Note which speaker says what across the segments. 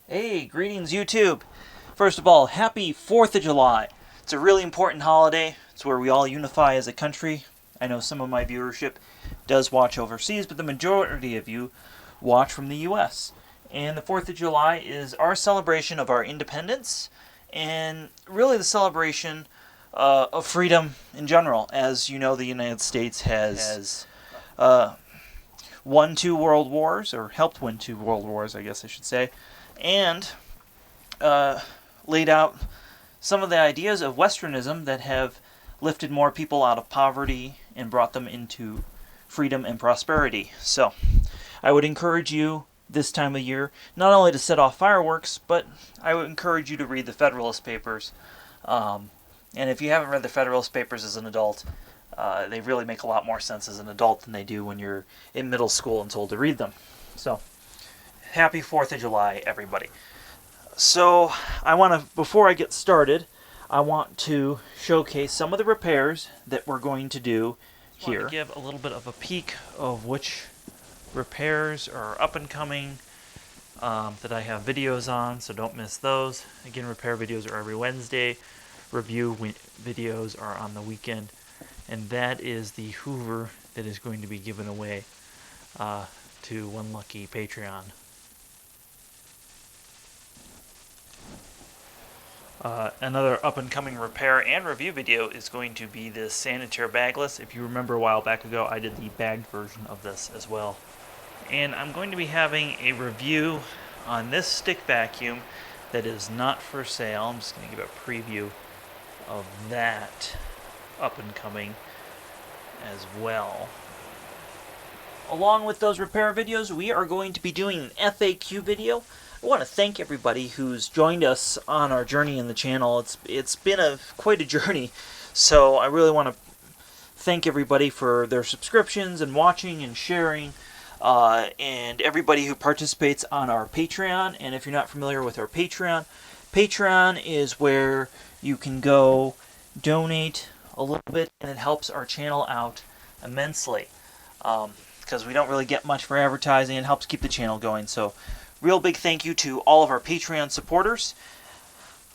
Speaker 1: Hey, greetings YouTube. First of all, happy 4th of July. It's a really important holiday. It's where we all unify as a country. I know some of my viewership does watch overseas, but the majority of you watch from the US. And the 4th of July is our celebration of our independence and really the celebration of freedom in general. As you know, the United States has won 2 world wars, or helped win 2 world wars, I guess I should say, and laid out some of the ideas of Westernism that have lifted more people out of poverty and brought them into freedom and prosperity. So I would encourage you this time of year not only to set off fireworks, but I would encourage you to read the Federalist Papers. And if you haven't read the Federalist Papers as an adult, they really make a lot more sense as an adult than they do when you're in middle school and told to read them. So happy 4th of July, everybody. So before I get started, I want to showcase some of the repairs that we're going to do here. I want to give a little bit of a peek of which repairs are up and coming that I have videos on, so don't miss those. Again, repair videos are every Wednesday. Review videos are on the weekend. And that is the Hoover that is going to be given away to one lucky Patreon. Another up-and-coming repair and review video is going to be this sanitaire bagless. If you remember a while back ago, I did the bagged version of this as well. And I'm going to be having a review on this stick vacuum that is not for sale. I'm just going to give a preview of that up-and-coming as well. Along with those repair videos, we are going to be doing an FAQ video. I want to thank everybody who's joined us on our journey in the channel. It's been quite a journey, so I really want to thank everybody for their subscriptions and watching and sharing, and everybody who participates on our Patreon. And if you're not familiar with our Patreon, Patreon is where you can go donate a little bit, and it helps our channel out immensely, because we don't really get much for advertising. It helps keep the channel going. So real big thank you to all of our Patreon supporters.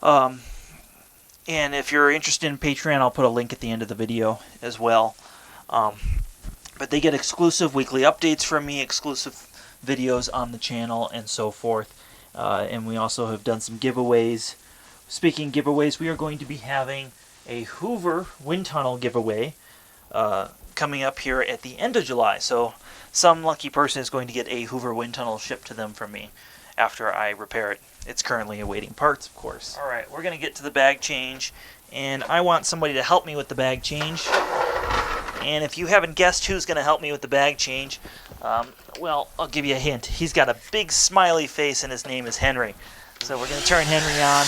Speaker 1: And if you're interested in Patreon, I'll put a link at the end of the video as well. But they get exclusive weekly updates from me, exclusive videos on the channel, and so forth. And we also have done some giveaways. Speaking of giveaways, we are going to be having a Hoover wind tunnel giveaway coming up here at the end of July. So some lucky person is going to get a Hoover wind tunnel shipped to them from me after I repair it. It's currently awaiting parts, of course. Alright, we're going to get to the bag change, and I want somebody to help me with the bag change. And if you haven't guessed who's going to help me with the bag change, well, I'll give you a hint. He's got a big smiley face and his name is Henry. So we're going to turn Henry on.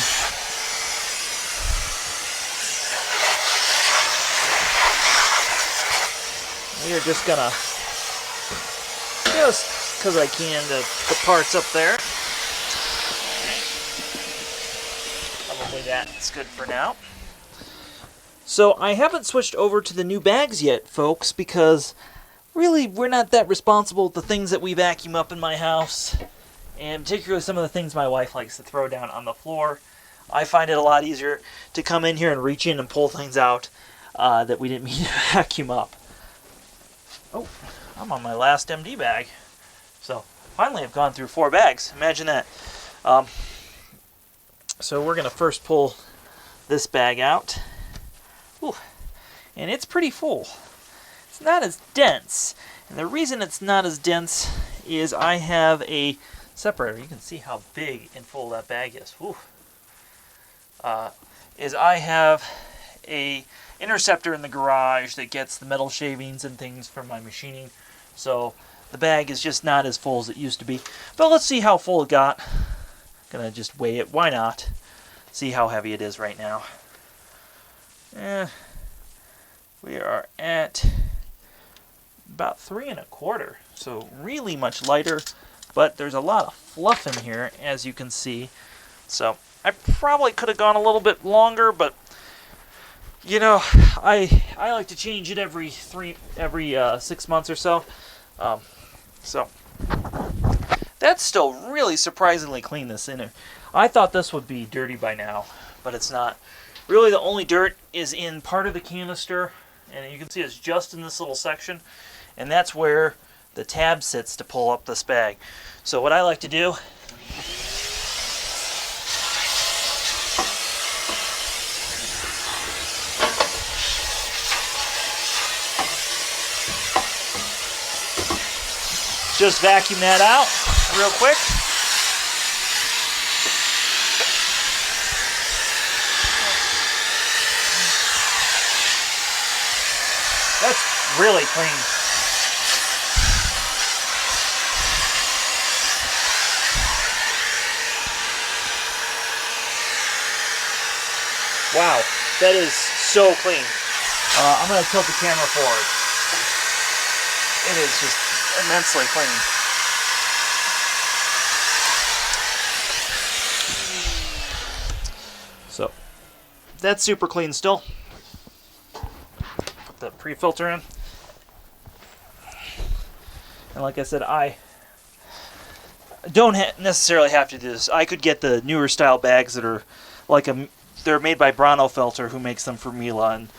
Speaker 1: We are just going to, just because I can, the parts up there. Probably that's good for now. So I haven't switched over to the new bags yet, folks, because really we're not that responsible with the things that we vacuum up in my house, and particularly some of the things my wife likes to throw down on the floor. I find it a lot easier to come in here and reach in and pull things out that we didn't mean to vacuum up. Oh, I'm on my last MD bag. So finally I've gone through 4 bags. Imagine that. So we're going to first pull this bag out. Ooh, and it's pretty full. It's not as dense. And the reason it's not as dense is I have a separator. You can see how big and full that bag is. Ooh. I have a interceptor in the garage that gets the metal shavings and things from my machining. So the bag is just not as full as it used to be. But let's see how full it got. Gonna just weigh it. Why not? See how heavy it is right now. We are at about 3 1/4, so really much lighter, but there's a lot of fluff in here, as you can see. So I probably could have gone a little bit longer, but you know, I like to change it every 6 months or so. So That's still really surprisingly clean, this in it. I thought this would be dirty by now, but it's not. Really, the only dirt is in part of the canister, and you can see it's just in this little section, and that's where the tab sits to pull up this bag. So what I like to do, just vacuum that out real quick. That's really clean. Wow, that is so clean. I'm going to tilt the camera forward. It is just immensely clean. So, that's super clean still. Put the pre-filter in. And like I said, I don't necessarily have to do this. I could get the newer style bags that are like they're made by Filter, who makes them for Miele, and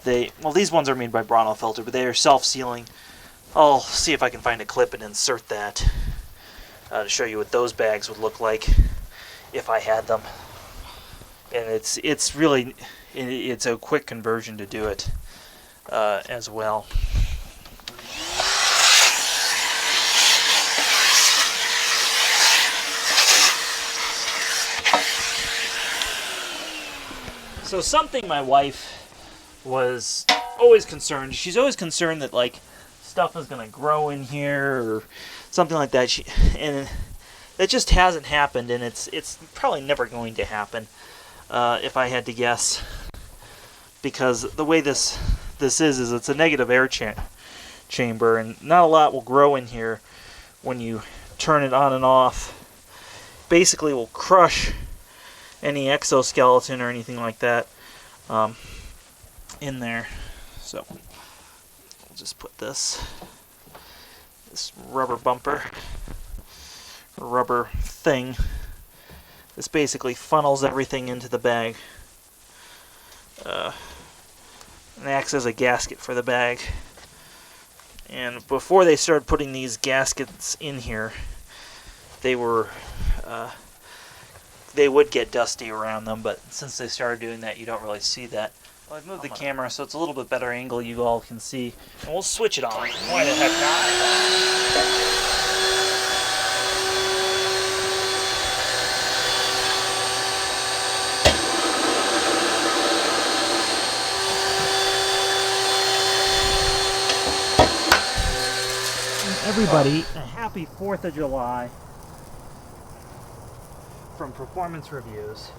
Speaker 1: these ones are made by Filter, but they are self-sealing. I'll see if I can find a clip and insert that to show you what those bags would look like if I had them. And it's really it's a quick conversion to do it as well. So something my wife was always concerned. She's always concerned that like stuff is gonna grow in here or something like that. And that just hasn't happened, and it's probably never going to happen, if I had to guess. Because the way this is it's a negative air chamber, and not a lot will grow in here when you turn it on and off. Basically, will crush any exoskeleton or anything like that in there. So we'll just put this rubber bumper, rubber thing. This basically funnels everything into the bag and acts as a gasket for the bag. And before they started putting these gaskets in here, they would get dusty around them, but since they started doing that, you don't really see that. Well, I've moved the camera so it's a little bit better angle you all can see, and we'll switch it on. Why the heck not? Everybody, a happy 4th of July from Performance Reviews.